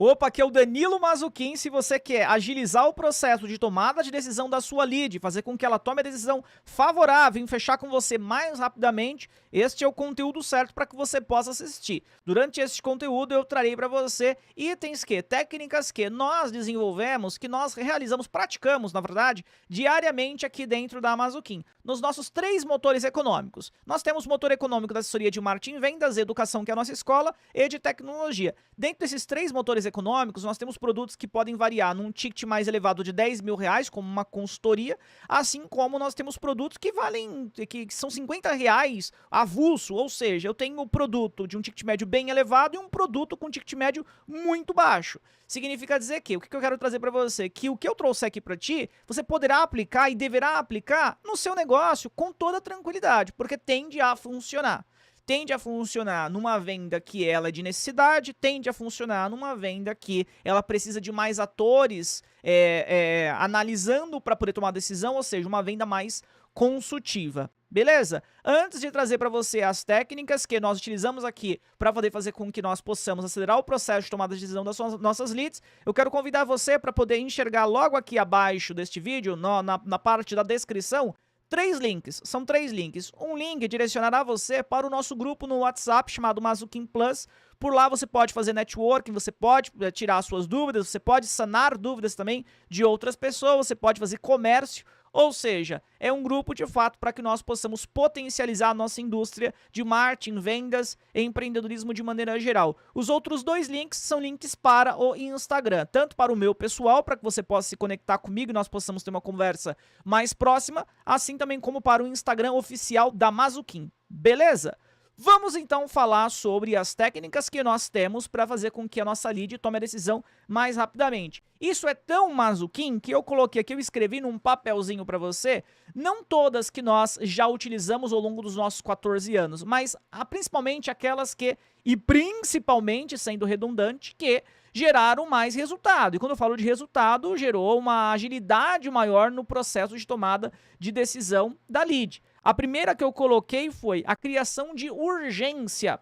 Opa, aqui é o Danilo Mazzucchin. Se você quer agilizar o processo de tomada de decisão da sua lead, fazer com que ela tome a decisão favorável em fechar com você mais rapidamente, este é o conteúdo certo para que você possa assistir. Durante este conteúdo eu trarei para você itens técnicas que nós desenvolvemos, que nós realizamos, praticamos, na verdade, diariamente aqui dentro da Mazzucchin, nos nossos 3 motores econômicos. Nós temos o motor econômico da assessoria de marketing e vendas, educação, que é a nossa escola, e de tecnologia. Dentro desses 3 motores econômicos, nós temos produtos que podem variar num ticket mais elevado de R$10.000, como uma consultoria, assim como nós temos produtos que valem, que são R$50 avulso, ou seja, eu tenho um produto de um ticket médio bem elevado e um produto com ticket médio muito baixo. Significa dizer que, o que eu quero trazer para você, que o que eu trouxer aqui para ti, você poderá aplicar e deverá aplicar no seu negócio com toda tranquilidade, porque tende a funcionar. Tende a funcionar numa venda que ela é de necessidade, tende a funcionar numa venda que ela precisa de mais atores analisando para poder tomar a decisão, ou seja, uma venda mais consultiva. Beleza? Antes de trazer para você as técnicas que nós utilizamos aqui para poder fazer com que nós possamos acelerar o processo de tomada de decisão das nossas leads, eu quero convidar você para poder enxergar logo aqui abaixo deste vídeo, na parte da descrição, 3 links, são 3 links. Um link direcionará você para o nosso grupo no WhatsApp chamado Mazzucchin Plus. Por lá você pode fazer networking, você pode tirar suas dúvidas, você pode sanar dúvidas também de outras pessoas, você pode fazer comércio. Ou seja, é um grupo de fato para que nós possamos potencializar a nossa indústria de marketing, vendas e empreendedorismo de maneira geral. Os outros 2 links são links para o Instagram, tanto para o meu pessoal, para que você possa se conectar comigo e nós possamos ter uma conversa mais próxima, assim também como para o Instagram oficial da Mazzucchin. Beleza? Vamos então falar sobre as técnicas que nós temos para fazer com que a nossa lead tome a decisão mais rapidamente. Isso é tão Mazzucchin que eu coloquei aqui, eu escrevi num papelzinho para você, não todas que nós já utilizamos ao longo dos nossos 14 anos, mas principalmente aquelas que, e principalmente, sendo redundante, que geraram mais resultado. E quando eu falo de resultado, gerou uma agilidade maior no processo de tomada de decisão da lead. A primeira que eu coloquei foi a criação de urgência.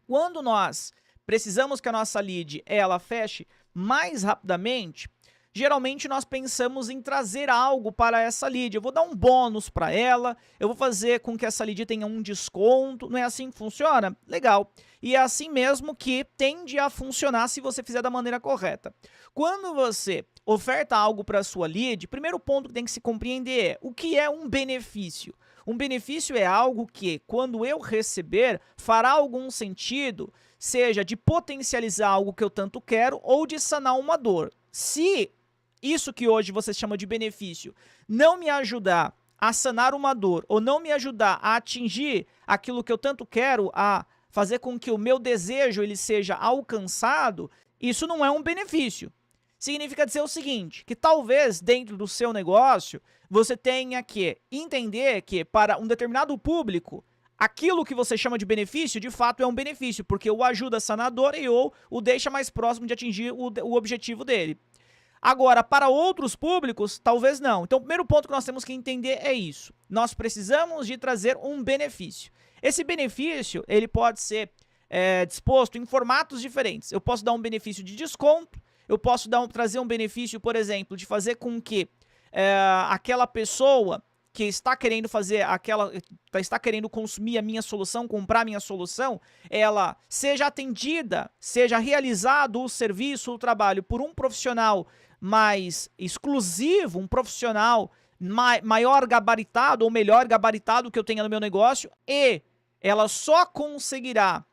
Quando nós precisamos que a nossa lead ela feche mais rapidamente, geralmente nós pensamos em trazer algo para essa lead. Eu vou dar um bônus para ela, eu vou fazer com que essa lead tenha um desconto. Não é assim que funciona? Legal. E é assim mesmo que tende a funcionar se você fizer da maneira correta. Quando você oferta algo para a sua lead, primeiro ponto que tem que se compreender é o que é um benefício. Um benefício é algo que, quando eu receber, fará algum sentido, seja de potencializar algo que eu tanto quero ou de sanar uma dor. Se isso que hoje você chama de benefício não me ajudar a sanar uma dor ou não me ajudar a atingir aquilo que eu tanto quero, a fazer com que o meu desejo ele seja alcançado, isso não é um benefício. Significa dizer o seguinte, que talvez dentro do seu negócio você tenha que entender que para um determinado público, aquilo que você chama de benefício, de fato é um benefício, porque o ajuda a sanar a dor e ou o deixa mais próximo de atingir o objetivo dele. Agora, para outros públicos, talvez não. Então, o primeiro ponto que nós temos que entender é isso. Nós precisamos de trazer um benefício. Esse benefício, ele pode ser disposto em formatos diferentes. Eu posso dar um benefício de desconto, eu posso trazer um benefício, por exemplo, de fazer com que aquela pessoa que está querendo está querendo consumir a minha solução, comprar a minha solução, ela seja atendida, seja realizado o serviço, o trabalho por um profissional mais exclusivo, um profissional maior gabaritado ou melhor gabaritado que eu tenha no meu negócio, e ela só conseguirá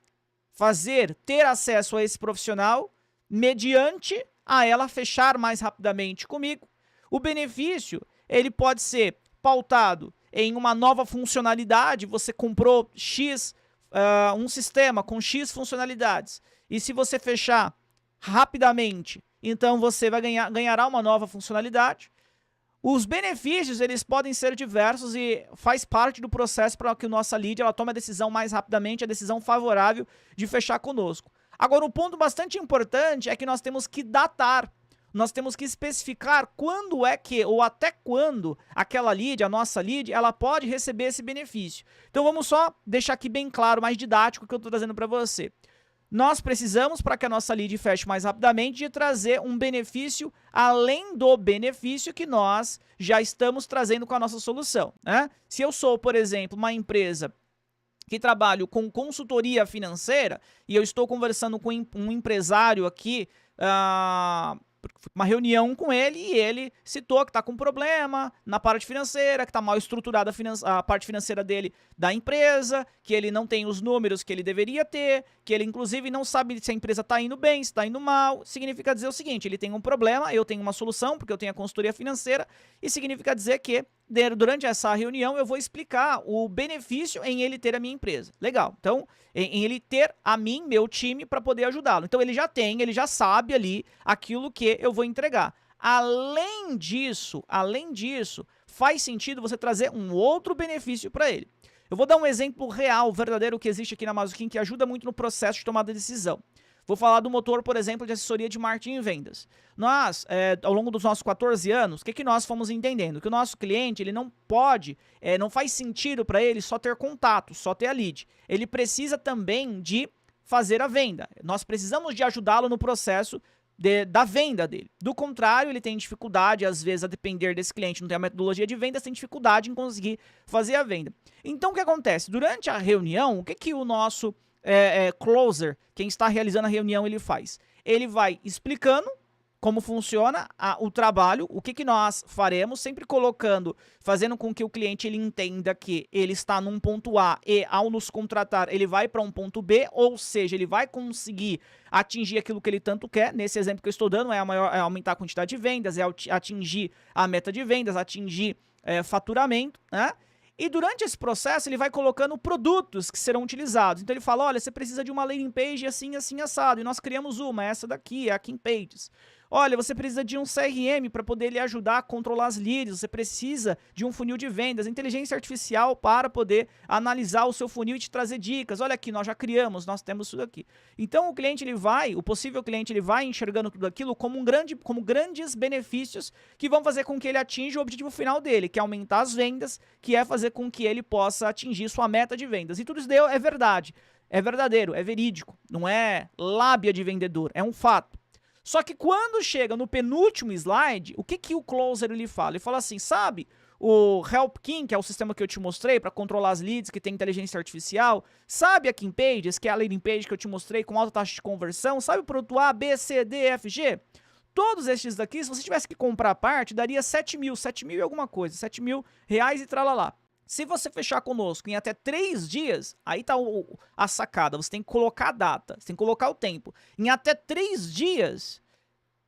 ter acesso a esse profissional mediante a ela fechar mais rapidamente comigo. O benefício, ele pode ser pautado em uma nova funcionalidade, você comprou um sistema com X funcionalidades, e se você fechar rapidamente, então você ganhará uma nova funcionalidade. Os benefícios, eles podem ser diversos e faz parte do processo para que a nossa lead ela tome a decisão mais rapidamente, a decisão favorável de fechar conosco. Agora, um ponto bastante importante é que nós temos que datar, nós temos que especificar quando é que, ou até quando, aquela lead, a nossa lead, ela pode receber esse benefício. Então, vamos só deixar aqui bem claro, mais didático, o que eu estou trazendo para você. nós precisamos, para que a nossa lead feche mais rapidamente, de trazer um benefício além do benefício que nós já estamos trazendo com a nossa solução, né? Se eu sou, por exemplo, uma empresa que trabalho com consultoria financeira e eu estou conversando com um empresário aqui, uma reunião com ele e ele citou que está com problema na parte financeira, que está mal estruturada a parte financeira dele da empresa, que ele não tem os números que ele deveria ter, que ele inclusive não sabe se a empresa está indo bem, se está indo mal. Significa dizer o seguinte, ele tem um problema, eu tenho uma solução, porque eu tenho a consultoria financeira, e significa dizer que durante essa reunião eu vou explicar o benefício em ele ter a minha empresa. Legal. Então, em ele ter a mim, meu time, para poder ajudá-lo. Então, ele já sabe ali aquilo que eu vou entregar. Além disso, faz sentido você trazer um outro benefício para ele. Eu vou dar um exemplo real, verdadeiro, que existe aqui na Mazuquim, que ajuda muito no processo de tomada de decisão. Vou falar do motor, por exemplo, de assessoria de marketing e vendas. Nós, ao longo dos nossos 14 anos, o que nós fomos entendendo? Que o nosso cliente, ele não pode, não faz sentido para ele só ter contato, só ter a lead. Ele precisa também de fazer a venda. Nós precisamos de ajudá-lo no processo da venda dele. Do contrário, ele tem dificuldade, às vezes, a depender desse cliente, não tem a metodologia de vendas, tem dificuldade em conseguir fazer a venda. Então, o que acontece? Durante a reunião, o que o nosso closer, quem está realizando a reunião, ele faz? Ele vai explicando como funciona o trabalho, o que nós faremos, sempre fazendo com que o cliente ele entenda que ele está num ponto A e ao nos contratar ele vai para um ponto B, ou seja, ele vai conseguir atingir aquilo que ele tanto quer. Nesse exemplo que eu estou dando é aumentar a quantidade de vendas, é atingir a meta de vendas, atingir faturamento, né? E durante esse processo ele vai colocando produtos que serão utilizados. Então ele fala, olha, você precisa de uma landing page assim, assim, assado. E nós criamos essa daqui, é a Kim Pages. Olha, você precisa de um CRM para poder lhe ajudar a controlar as leads. Você precisa de um funil de vendas, inteligência artificial para poder analisar o seu funil e te trazer dicas. Olha aqui, nós já criamos, nós temos tudo aqui. Então o possível cliente, ele vai enxergando tudo aquilo como grandes benefícios que vão fazer com que ele atinja o objetivo final dele, que é aumentar as vendas, que é fazer com que ele possa atingir sua meta de vendas. E tudo isso é verdade, é verdadeiro, é verídico, não é lábia de vendedor, é um fato. Só que quando chega no penúltimo slide, o que o closer ele fala? Ele fala assim, sabe o HelpKim, que é o sistema que eu te mostrei para controlar as leads, que tem inteligência artificial? Sabe a Kim Pages, que é a landing page que eu te mostrei com alta taxa de conversão? Sabe o produto A, B, C, D, F, G? Todos estes daqui, se você tivesse que comprar a parte, daria 7 mil e alguma coisa, 7 mil reais e tralalá. Se você fechar conosco em até 3 dias, aí tá a sacada, você tem que colocar a data, você tem que colocar o tempo. Em até 3 dias,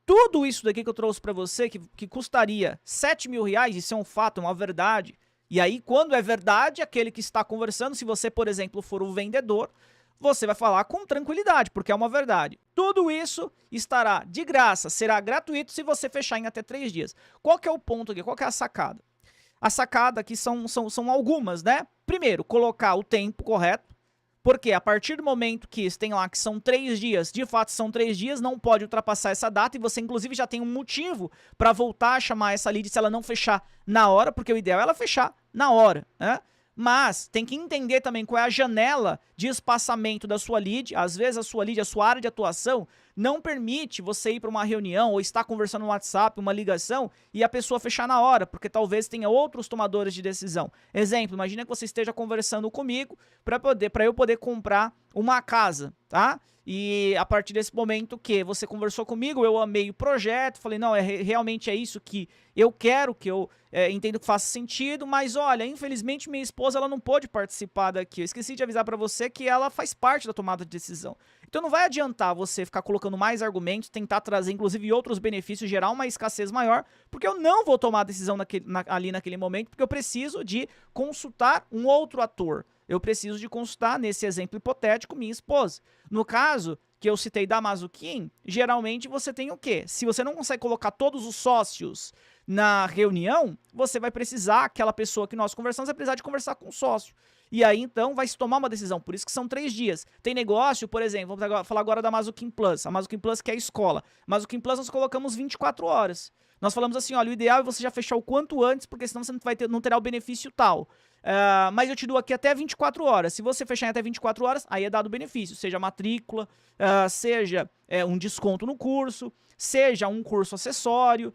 tudo isso daqui que eu trouxe para você, que custaria 7 mil reais, isso é um fato, é uma verdade. E aí, quando é verdade, aquele que está conversando, se você, por exemplo, for o vendedor, você vai falar com tranquilidade, porque é uma verdade. Tudo isso estará de graça, será gratuito se você fechar em até 3 dias. Qual que é o ponto aqui? Qual que é a sacada? A sacada aqui são algumas, né? Primeiro, colocar o tempo correto, porque a partir do momento que tem lá que são 3 dias, de fato são 3 dias, não pode ultrapassar essa data e você inclusive já tem um motivo para voltar a chamar essa lead se ela não fechar na hora, porque o ideal é ela fechar na hora, né? Mas tem que entender também qual é a janela de espaçamento da sua lead. Às vezes a sua lead, a sua área de atuação não permite você ir para uma reunião ou estar conversando no WhatsApp, uma ligação e a pessoa fechar na hora, porque talvez tenha outros tomadores de decisão. Exemplo, imagina que você esteja conversando comigo para eu poder comprar uma casa, tá? E a partir desse momento que você conversou comigo, eu amei o projeto, falei, não, realmente é isso que eu quero, que eu entendo que faça sentido, mas olha, infelizmente minha esposa ela não pôde participar daqui. Eu esqueci de avisar para você que ela faz parte da tomada de decisão. Então não vai adiantar você ficar colocando mais argumentos, tentar trazer inclusive outros benefícios, gerar uma escassez maior, porque eu não vou tomar a decisão ali naquele momento, porque eu preciso de consultar um outro ator. Eu preciso de consultar, nesse exemplo hipotético, minha esposa. No caso que eu citei da Mazuquim, geralmente você tem o quê? Se você não consegue colocar todos os sócios na reunião, você vai precisar, aquela pessoa que nós conversamos, vai precisar de conversar com o sócio. E aí, então, vai se tomar uma decisão. Por isso que são 3 dias. Tem negócio, por exemplo, vamos falar agora da Mazuquim Plus. A Mazuquim Plus que é a escola. Mazuquim Plus nós colocamos 24 horas. Nós falamos assim, olha, o ideal é você já fechar o quanto antes, porque senão você não terá o benefício tal. Mas eu te dou aqui até 24 horas. Se você fechar em até 24 horas, aí é dado o benefício. Seja matrícula, seja um desconto no curso, seja um curso acessório,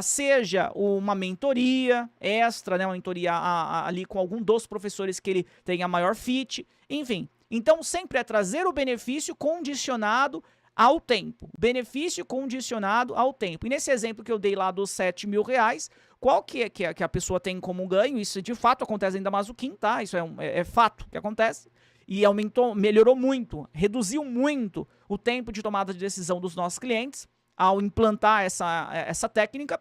seja uma mentoria extra, né, uma mentoria ali com algum dos professores que ele tenha maior fit, enfim. Então sempre é trazer o benefício condicionado ao tempo. Benefício condicionado ao tempo. E nesse exemplo que eu dei lá dos R$7.000, qual que a pessoa tem como ganho? Isso de fato acontece dentro da Mazuquim, tá? Isso é fato que acontece. E melhorou muito, reduziu muito o tempo de tomada de decisão dos nossos clientes ao implantar essa técnica.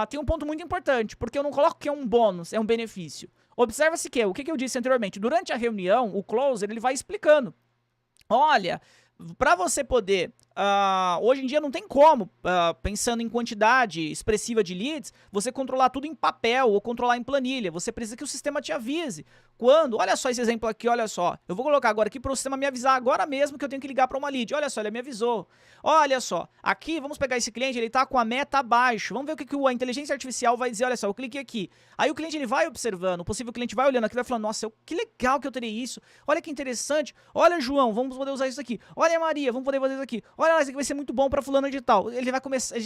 Tem um ponto muito importante, porque eu não coloco que é um bônus, é um benefício. Observa-se que, o que eu disse anteriormente, durante a reunião, o closer ele vai explicando. Olha, para você poder, hoje em dia não tem como, pensando em quantidade expressiva de leads, você controlar tudo em papel ou controlar em planilha. Você precisa que o sistema te avise. Quando, olha só esse exemplo aqui, olha só. Eu vou colocar agora aqui para o sistema me avisar agora mesmo que eu tenho que ligar para uma lead. Olha só, ele me avisou. Olha só, aqui vamos pegar esse cliente, ele tá com a meta abaixo. Vamos ver o que a inteligência artificial vai dizer. Olha só, eu cliquei aqui. Aí o cliente ele vai observando, o possível cliente vai olhando aqui e vai falando, nossa, que legal que eu terei isso. Olha que interessante. Olha, João, vamos poder usar isso aqui. Olha, Maria, vamos poder fazer isso aqui. Olha, isso aqui vai ser muito bom para fulano de tal. Ele vai começar,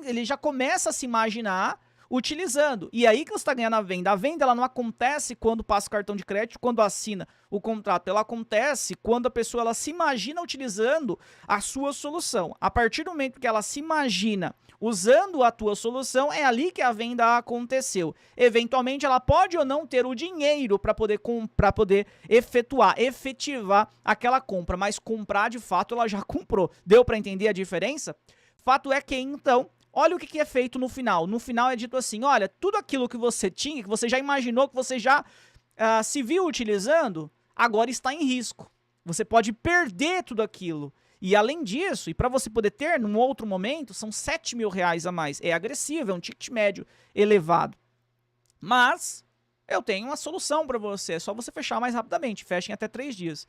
ele já começa a se imaginar utilizando. E aí que você está ganhando a venda. A venda ela não acontece quando passa o cartão de crédito, quando assina o contrato. Ela acontece quando a pessoa ela se imagina utilizando a sua solução. A partir do momento que ela se imagina usando a tua solução, é ali que a venda aconteceu. Eventualmente ela pode ou não ter o dinheiro para poder efetivar aquela compra, mas comprar de fato ela já comprou. Deu para entender a diferença? Fato é que então, olha o que é feito no final. No final é dito assim, olha, tudo aquilo que você tinha, que você já imaginou, que você já se viu utilizando, agora está em risco. Você pode perder tudo aquilo. E além disso, e para você poder ter num outro momento, são R$7.000 a mais. É agressivo, é um ticket médio elevado. Mas eu tenho uma solução para você, é só você fechar mais rapidamente, fecha em até 3 dias.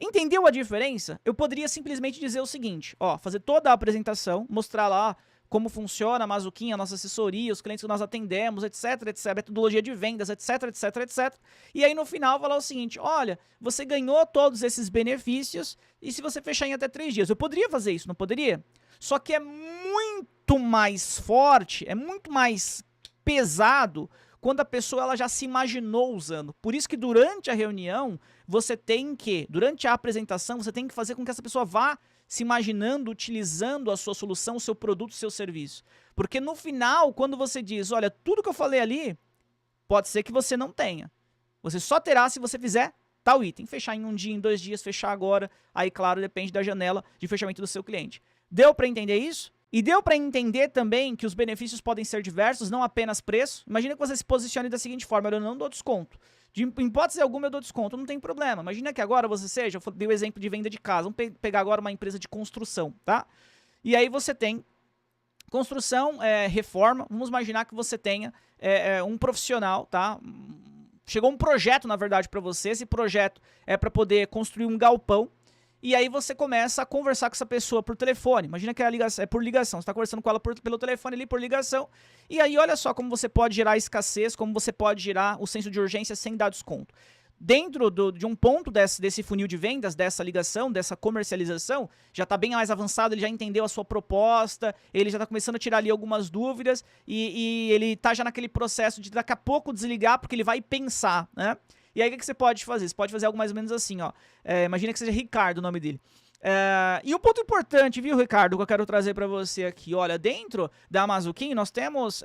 Entendeu a diferença? Eu poderia simplesmente dizer o seguinte, ó, fazer toda a apresentação, mostrar lá como funciona a Mazuquim, a nossa assessoria, os clientes que nós atendemos, etc, etc, metodologia de vendas, etc, etc, etc. E aí no final falar o seguinte, olha, você ganhou todos esses benefícios e se você fechar em até 3 dias, eu poderia fazer isso, não poderia? Só que é muito mais forte, é muito mais pesado quando a pessoa ela já se imaginou usando. Por isso que durante a reunião, durante a apresentação, você tem que fazer com que essa pessoa vá se imaginando, utilizando a sua solução, o seu produto, o seu serviço. Porque no final, quando você diz, olha, tudo que eu falei ali, pode ser que você não tenha. Você só terá se você fizer tal item. Fechar em 1 dia, em 2 dias, fechar agora. Aí, claro, depende da janela de fechamento do seu cliente. Deu para entender isso? E deu para entender também que os benefícios podem ser diversos, não apenas preço. Imagina que você se posicione da seguinte forma, eu não dou desconto. De hipótese alguma eu dou desconto, não tem problema. Imagina que agora eu dei o exemplo de venda de casa. Vamos pegar agora uma empresa de construção, tá? E aí você tem construção, reforma. Vamos imaginar que você tenha um profissional, tá? Chegou um projeto, na verdade, para você. Esse projeto é para poder construir um galpão. E aí você começa a conversar com essa pessoa por telefone. Imagina que é por ligação. Você está conversando com ela pelo telefone ali, por ligação. E aí olha só como você pode gerar escassez, como você pode gerar o senso de urgência sem dar desconto. Dentro de um ponto desse funil de vendas, dessa ligação, dessa comercialização, já está bem mais avançado, ele já entendeu a sua proposta, ele já está começando a tirar ali algumas dúvidas e ele está já naquele processo de daqui a pouco desligar porque ele vai pensar, né? E aí o que você pode fazer? Você pode fazer algo mais ou menos assim, ó. Imagina que seja Ricardo o nome dele. E o ponto importante, viu, Ricardo, que eu quero trazer para você aqui, olha, dentro da Mazuquim nós temos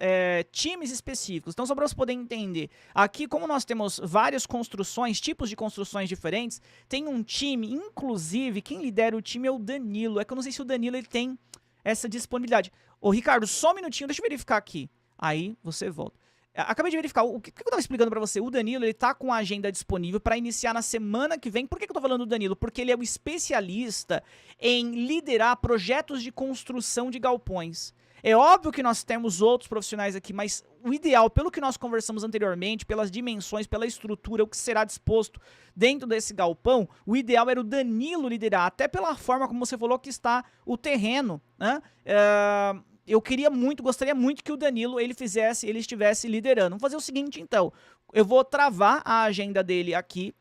times específicos, então só para você poder entender, aqui como nós temos várias construções, tipos de construções diferentes, tem um time, inclusive, quem lidera o time é o Danilo, é que eu não sei se o Danilo ele tem essa disponibilidade. Ô, Ricardo, só um minutinho, deixa eu verificar aqui, aí você volta. Acabei de verificar, o que eu tava explicando pra você, o Danilo, ele tá com a agenda disponível pra iniciar na semana que vem. Por que eu tô falando do Danilo? Porque ele é um especialista em liderar projetos de construção de galpões. É óbvio que nós temos outros profissionais aqui, mas o ideal, pelo que nós conversamos anteriormente, pelas dimensões, pela estrutura, o que será disposto dentro desse galpão, o ideal era o Danilo liderar, até pela forma como você falou que está o terreno, né? Eu gostaria muito que o Danilo ele estivesse liderando. Vamos fazer o seguinte então, eu vou travar a agenda dele aqui,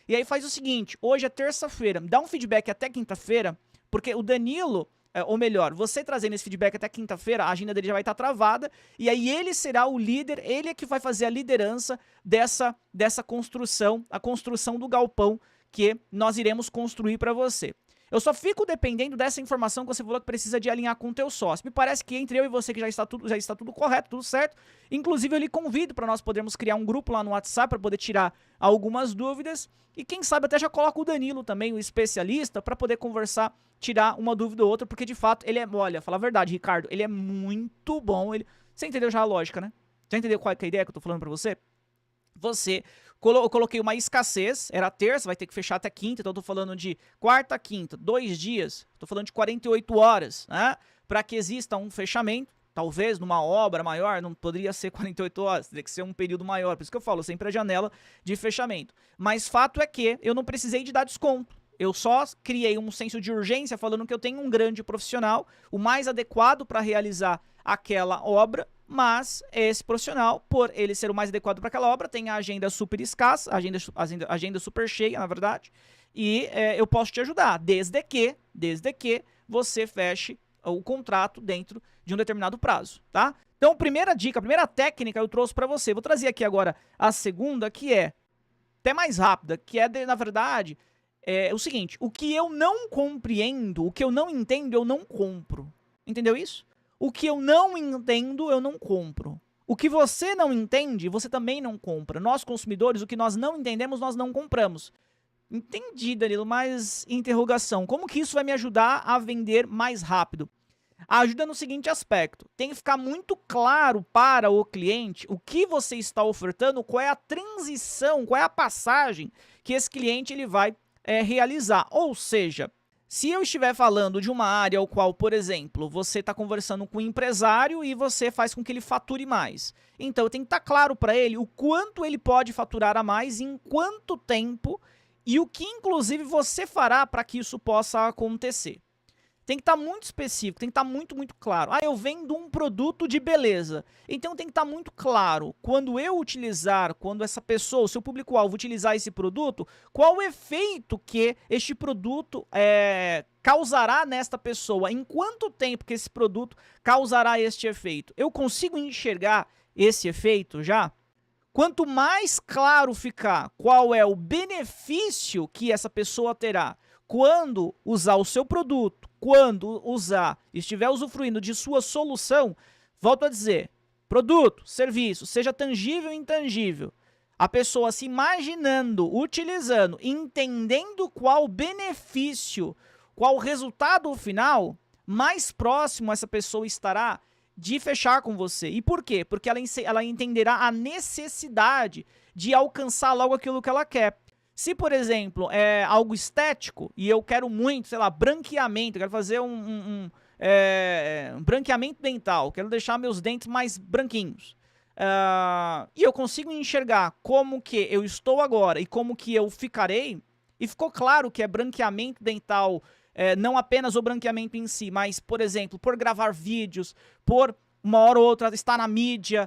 e aí faz o seguinte, hoje é terça-feira, dá um feedback até quinta-feira, porque o Danilo, ou melhor, você trazendo esse feedback até quinta-feira, a agenda dele já vai estar travada, e aí ele será o líder, ele é que vai fazer a liderança dessa construção, a construção do galpão que nós iremos construir para você. Eu só fico dependendo dessa informação que você falou que precisa de alinhar com o teu sócio. Me parece que entre eu e você que já está tudo correto, tudo certo. Inclusive eu lhe convido para nós podermos criar um grupo lá no WhatsApp para poder tirar algumas dúvidas. E quem sabe até já coloca o Danilo também, o especialista, para poder conversar, tirar uma dúvida ou outra, porque de fato ele olha, fala a verdade, Ricardo, ele é muito bom. Você entendeu já a lógica, né? Já entendeu qual é a ideia que eu tô falando para você? Eu coloquei uma escassez, era terça, vai ter que fechar até quinta, então eu tô falando de quarta a quinta, 2 dias, tô falando de 48 horas, né? Para que exista um fechamento, talvez numa obra maior, não poderia ser 48 horas, teria que ser um período maior, por isso que eu falo, sempre a janela de fechamento. Mas fato é que eu não precisei de dar desconto. Eu só criei um senso de urgência falando que eu tenho um grande profissional, o mais adequado para realizar aquela obra, mas esse profissional, por ele ser o mais adequado para aquela obra, tem a agenda super escassa, agenda super cheia, na verdade, e eu posso te ajudar, desde que você feche o contrato dentro de um determinado prazo, tá? Então, primeira dica, a primeira técnica eu trouxe para você. Vou trazer aqui agora a segunda, que é até mais rápida, que é, na verdade, o seguinte, o que eu não compreendo, o que eu não entendo, eu não compro. Entendeu isso? O que eu não entendo, eu não compro. O que você não entende, você também não compra. Nós, consumidores, o que nós não entendemos, nós não compramos. Entendi, Danilo, mas interrogação. Como que isso vai me ajudar a vender mais rápido? Ajuda no seguinte aspecto. Tem que ficar muito claro para o cliente o que você está ofertando, qual é a transição, qual é a passagem que esse cliente ele vai realizar. Ou seja, se eu estiver falando de uma área ao qual, por exemplo, você está conversando com um empresário e você faz com que ele fature mais. Então, tem que estar claro para ele o quanto ele pode faturar a mais, em quanto tempo e o que, inclusive, você fará para que isso possa acontecer. Tem que estar muito específico, tem que estar muito, muito claro. Ah, eu vendo um produto de beleza. Então tem que estar muito claro, quando essa pessoa, o seu público-alvo utilizar esse produto, qual o efeito que este produto causará nesta pessoa, em quanto tempo que esse produto causará este efeito. Eu consigo enxergar esse efeito já? Quanto mais claro ficar qual é o benefício que essa pessoa terá quando usar o seu produto, quando estiver usufruindo de sua solução, volto a dizer, produto, serviço, seja tangível ou intangível, a pessoa se imaginando, utilizando, entendendo qual benefício, qual resultado final, mais próximo essa pessoa estará de fechar com você. E por quê? Porque ela entenderá a necessidade de alcançar logo aquilo que ela quer. Se, por exemplo, é algo estético e eu quero muito, sei lá, branqueamento, eu quero fazer um branqueamento dental, quero deixar meus dentes mais branquinhos. E eu consigo enxergar como que eu estou agora e como que eu ficarei, e ficou claro que é branqueamento dental, não apenas o branqueamento em si, mas, por exemplo, por gravar vídeos, por uma hora ou outra estar na mídia,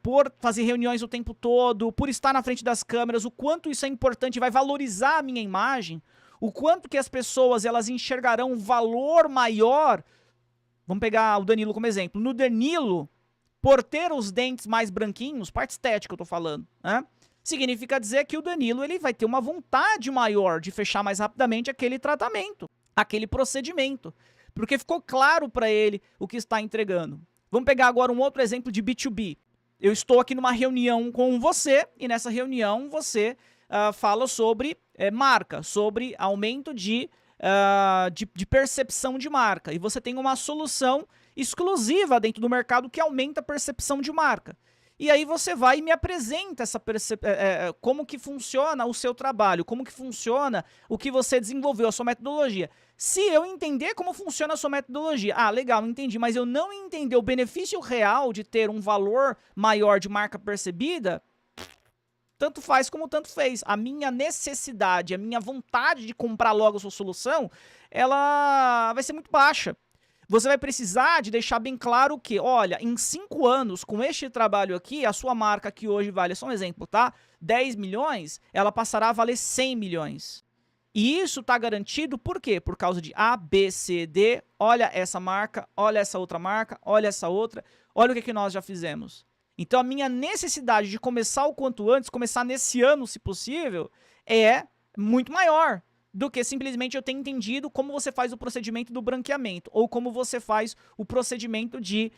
por fazer reuniões o tempo todo, por estar na frente das câmeras, o quanto isso é importante, vai valorizar a minha imagem, o quanto que as pessoas elas enxergarão um valor maior. Vamos pegar o Danilo como exemplo. No Danilo, por ter os dentes mais branquinhos, parte estética eu tô falando, né? Significa dizer que o Danilo ele vai ter uma vontade maior de fechar mais rapidamente aquele tratamento, aquele procedimento, porque ficou claro para ele o que está entregando. Vamos pegar agora um outro exemplo de B2B. Eu estou aqui numa reunião com você e nessa reunião você fala sobre marca, sobre aumento de percepção de marca. E você tem uma solução exclusiva dentro do mercado que aumenta a percepção de marca. E aí você vai e me apresenta como que funciona o seu trabalho, como que funciona o que você desenvolveu, a sua metodologia. Se eu entender como funciona a sua metodologia, legal, entendi, mas eu não entender o benefício real de ter um valor maior de marca percebida, tanto faz como tanto fez. A minha necessidade, a minha vontade de comprar logo a sua solução, ela vai ser muito baixa. Você vai precisar de deixar bem claro que, olha, em 5 anos, com este trabalho aqui, a sua marca que hoje vale, só um exemplo, tá? 10 milhões, ela passará a valer 100 milhões. E isso está garantido por quê? Por causa de A, B, C, D, olha essa marca, olha essa outra marca, olha essa outra, olha o que nós já fizemos. Então a minha necessidade de começar o quanto antes, começar nesse ano, se possível, é muito maior do que simplesmente eu ter entendido como você faz o procedimento do branqueamento ou como você faz o procedimento de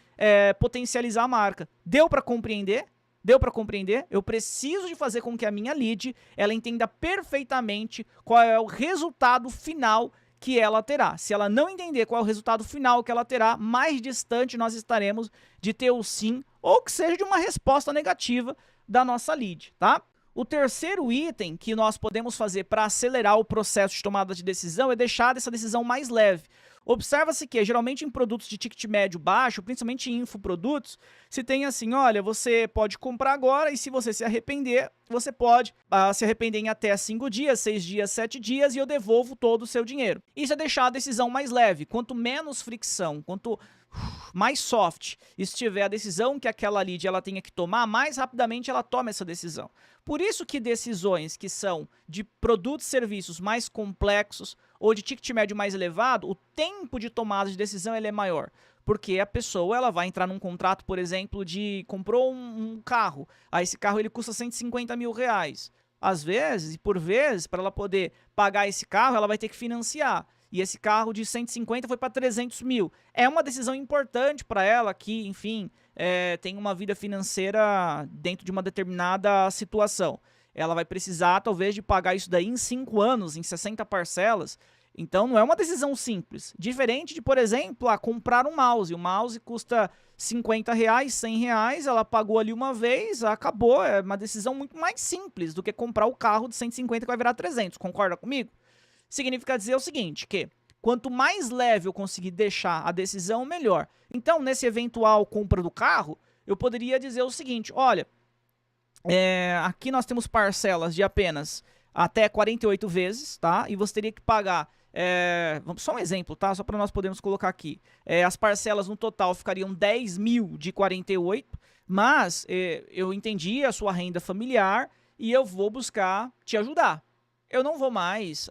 potencializar a marca. Deu para compreender? Deu para compreender? Eu preciso de fazer com que a minha lead ela entenda perfeitamente qual é o resultado final que ela terá. Se ela não entender qual é o resultado final que ela terá, mais distante nós estaremos de ter o sim ou que seja de uma resposta negativa da nossa lead, tá? O terceiro item que nós podemos fazer para acelerar o processo de tomada de decisão é deixar essa decisão mais leve. Observa-se que, geralmente em produtos de ticket médio baixo, principalmente em infoprodutos, se tem assim, olha, você pode comprar agora e se você se arrepender, você pode se arrepender em até 5 dias, 6 dias, 7 dias e eu devolvo todo o seu dinheiro. Isso é deixar a decisão mais leve. Quanto menos fricção, quanto mais soft estiver a decisão que aquela lead ela tenha que tomar, mais rapidamente ela toma essa decisão. Por isso que decisões que são de produtos e serviços mais complexos ou de ticket médio mais elevado, o tempo de tomada de decisão ele é maior. Porque a pessoa ela vai entrar num contrato, por exemplo, de comprou um carro, aí esse carro ele custa 150 mil reais. Às vezes, e por vezes, para ela poder pagar esse carro, ela vai ter que financiar. E esse carro de 150 foi para 300 mil. É uma decisão importante para ela que, enfim, tem uma vida financeira dentro de uma determinada situação. Ela vai precisar, talvez, de pagar isso daí em 5 anos, em 60 parcelas. Então, não é uma decisão simples. Diferente de, por exemplo, comprar um mouse. O mouse custa 50 reais, 100 reais, ela pagou ali uma vez, acabou. É uma decisão muito mais simples do que comprar o carro de 150 que vai virar 300. Concorda comigo? Significa dizer o seguinte, que quanto mais leve eu conseguir deixar a decisão, melhor. Então, nesse eventual compra do carro, eu poderia dizer o seguinte, olha, aqui nós temos parcelas de apenas até 48 vezes, tá? E você teria que pagar, só um exemplo, tá? Só para nós podermos colocar aqui. As parcelas no total ficariam 10 mil de 48, mas eu entendi a sua renda familiar e eu vou buscar te ajudar. Eu não vou mais,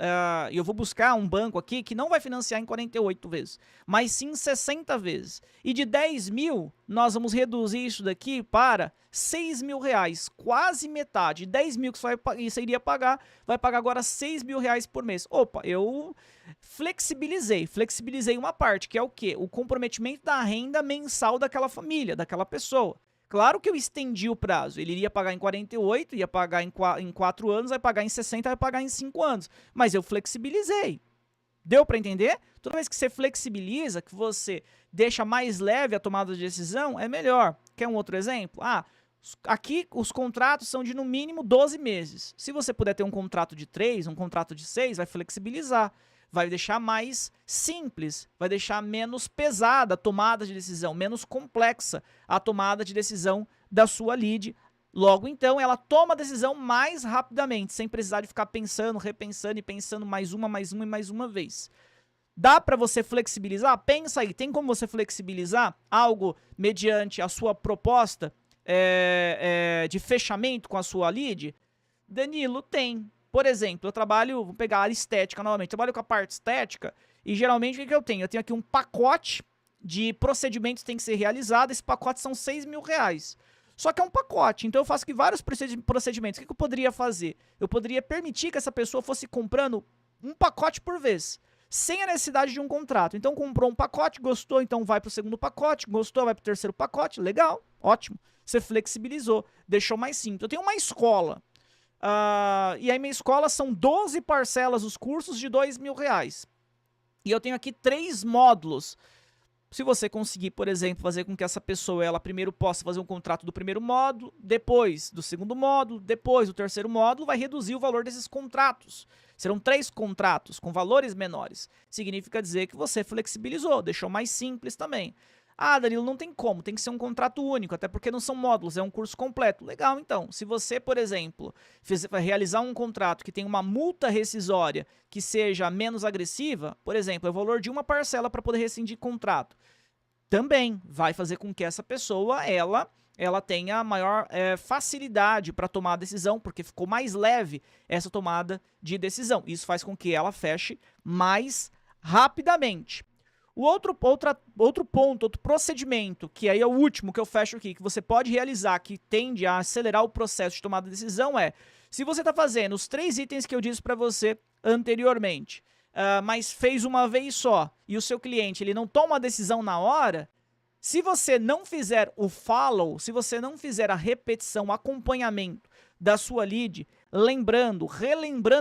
eu vou buscar um banco aqui que não vai financiar em 48 vezes, mas sim 60 vezes. E de 10 mil, nós vamos reduzir isso daqui para 6 mil reais, quase metade. 10 mil que você iria pagar, vai pagar agora 6 mil reais por mês. Opa, eu flexibilizei uma parte, que é o quê? O comprometimento da renda mensal daquela família, daquela pessoa. Claro que eu estendi o prazo, ele iria pagar em 48, ia pagar em 4 anos, vai pagar em 60, vai pagar em 5 anos. Mas eu flexibilizei. Deu para entender? Toda vez que você flexibiliza, que você deixa mais leve a tomada de decisão, é melhor. Quer um outro exemplo? Aqui os contratos são de no mínimo 12 meses. Se você puder ter um contrato de 3, um contrato de 6, vai flexibilizar. Vai deixar mais simples, vai deixar menos pesada a tomada de decisão, menos complexa a tomada de decisão da sua lead. Logo, então, ela toma a decisão mais rapidamente, sem precisar de ficar pensando, repensando e pensando mais uma e mais uma vez. Dá para você flexibilizar? Pensa aí, tem como você flexibilizar algo mediante a sua proposta de fechamento com a sua lead? Danilo, tem. Por exemplo, eu trabalho, vou pegar a área estética novamente, eu trabalho com a parte estética e geralmente o que eu tenho? Eu tenho aqui um pacote de procedimentos que tem que ser realizado, esse pacote são 6 mil reais. Só que é um pacote, então eu faço aqui vários procedimentos. O que eu poderia fazer? Eu poderia permitir que essa pessoa fosse comprando um pacote por vez, sem a necessidade de um contrato. Então comprou um pacote, gostou, então vai para o segundo pacote, gostou, vai para o terceiro pacote, legal, ótimo. Você flexibilizou, deixou mais simples. Eu tenho uma escola. E aí minha escola são 12 parcelas os cursos de 2 mil reais. E eu tenho aqui 3 módulos. Se você conseguir, por exemplo, fazer com que essa pessoa, ela primeiro possa fazer um contrato do primeiro módulo, depois do segundo módulo, depois do terceiro módulo, vai reduzir o valor desses contratos. Serão 3 contratos com valores menores. Significa dizer que você flexibilizou, deixou mais simples também. Ah, Danilo, não tem como, tem que ser um contrato único, até porque não são módulos, é um curso completo. Legal, então. Se você, por exemplo, realizar um contrato que tem uma multa rescisória que seja menos agressiva, por exemplo, é o valor de uma parcela para poder rescindir contrato, também vai fazer com que essa pessoa, ela tenha maior facilidade para tomar a decisão, porque ficou mais leve essa tomada de decisão. Isso faz com que ela feche mais rapidamente. O outro ponto, outro procedimento, que aí é o último que eu fecho aqui, que você pode realizar, que tende a acelerar o processo de tomada de decisão é, se você está fazendo os 3 itens que eu disse para você anteriormente, mas fez uma vez só, e o seu cliente ele não toma a decisão na hora, se você não fizer o follow, se você não fizer a repetição, o acompanhamento da sua lead, relembrando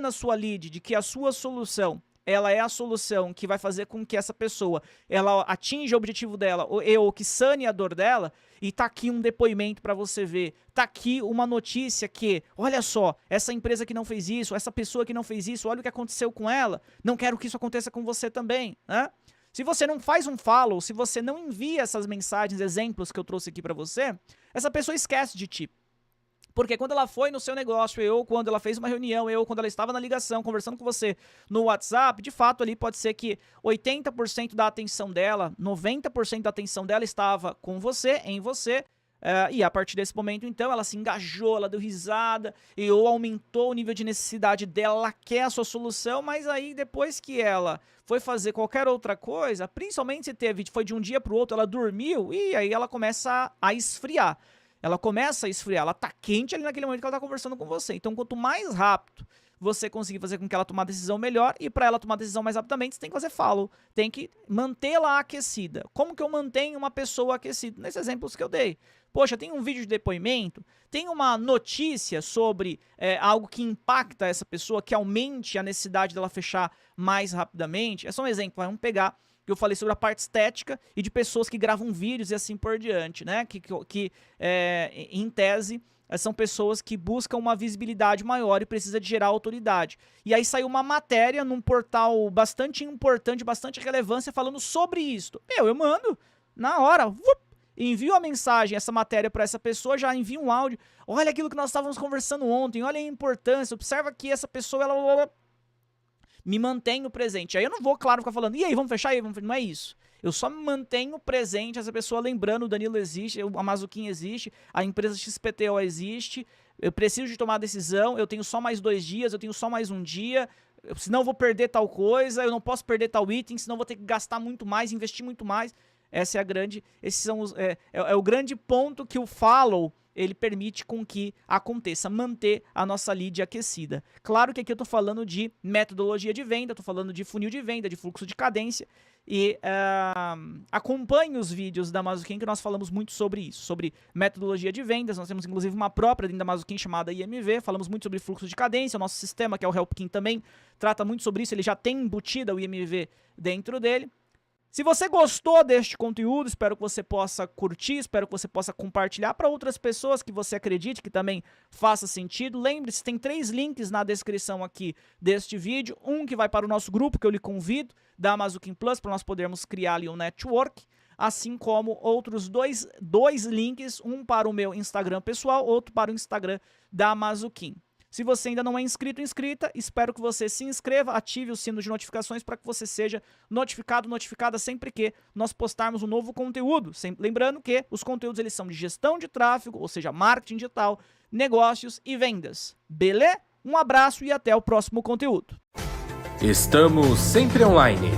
a sua lead de que a sua solução ela é a solução que vai fazer com que essa pessoa ela atinja o objetivo dela ou que sane a dor dela, e tá aqui um depoimento para você ver, tá aqui uma notícia que, olha só, essa empresa que não fez isso, essa pessoa que não fez isso, olha o que aconteceu com ela, não quero que isso aconteça com você também, né? Se você não faz um follow, se você não envia essas mensagens, exemplos que eu trouxe aqui para você, essa pessoa esquece de ti. Porque quando ela foi no seu negócio, ou quando ela fez uma reunião, ou quando ela estava na ligação, conversando com você no WhatsApp, de fato ali pode ser que 80% da atenção dela, 90% da atenção dela estava com você, em você, e a partir desse momento, então, ela se engajou, ela deu risada, ou aumentou o nível de necessidade dela, ela quer a sua solução, mas aí depois que ela foi fazer qualquer outra coisa, principalmente se foi de um dia para o outro, ela dormiu, e aí ela começa a esfriar. Ela começa a esfriar, ela tá quente ali naquele momento que ela tá conversando com você. Então, quanto mais rápido você conseguir fazer com que ela tome a decisão melhor, e para ela tomar a decisão mais rapidamente, você tem que fazer follow, tem que mantê-la aquecida. Como que eu mantenho uma pessoa aquecida? Nesses exemplos que eu dei. Poxa, tem um vídeo de depoimento, tem uma notícia sobre algo que impacta essa pessoa, que aumente a necessidade dela fechar mais rapidamente. É só um exemplo, vamos pegar que eu falei sobre a parte estética e de pessoas que gravam vídeos e assim por diante, né? Que em tese, são pessoas que buscam uma visibilidade maior e precisa de gerar autoridade. E aí saiu uma matéria num portal bastante importante, bastante relevância, falando sobre isso. Eu mando na hora, envio a mensagem, essa matéria para essa pessoa, já envio um áudio. Olha aquilo que nós estávamos conversando ontem, olha a importância, observa que essa pessoa, ela me mantenho presente. Aí eu não vou, claro, ficar falando, e aí, vamos fechar aí? Não é isso. Eu só me mantenho presente, essa pessoa lembrando, o Danilo existe, a Mazuquim existe, a empresa XPTO existe, eu preciso de tomar decisão, eu tenho só mais 2 dias, eu tenho só mais um dia, senão eu vou perder tal coisa, eu não posso perder tal item, senão eu vou ter que gastar muito mais, investir muito mais. Essa é a grande, esses são os, é o grande ponto que o follow ele permite com que aconteça, manter a nossa lead aquecida. Claro que aqui eu estou falando de metodologia de venda, estou falando de funil de venda, de fluxo de cadência, e acompanhe os vídeos da Mazuquim que nós falamos muito sobre isso, sobre metodologia de vendas. Nós temos inclusive uma própria dentro da Mazuquim chamada IMV, falamos muito sobre fluxo de cadência, o nosso sistema que é o Helpkin também trata muito sobre isso, ele já tem embutida o IMV dentro dele. Se você gostou deste conteúdo, espero que você possa curtir, espero que você possa compartilhar para outras pessoas que você acredite que também faça sentido. Lembre-se, tem 3 links na descrição aqui deste vídeo. Um que vai para o nosso grupo, que eu lhe convido, da Mazuquim Plus, para nós podermos criar ali um network. Assim como outros dois links, um para o meu Instagram pessoal, outro para o Instagram da Mazuquim. Se você ainda não é inscrito ou inscrita, espero que você se inscreva, ative o sino de notificações para que você seja notificada sempre que nós postarmos um novo conteúdo. Sempre lembrando que os conteúdos eles são de gestão de tráfego, ou seja, marketing digital, negócios e vendas. Beleza? Um abraço e até o próximo conteúdo. Estamos sempre online.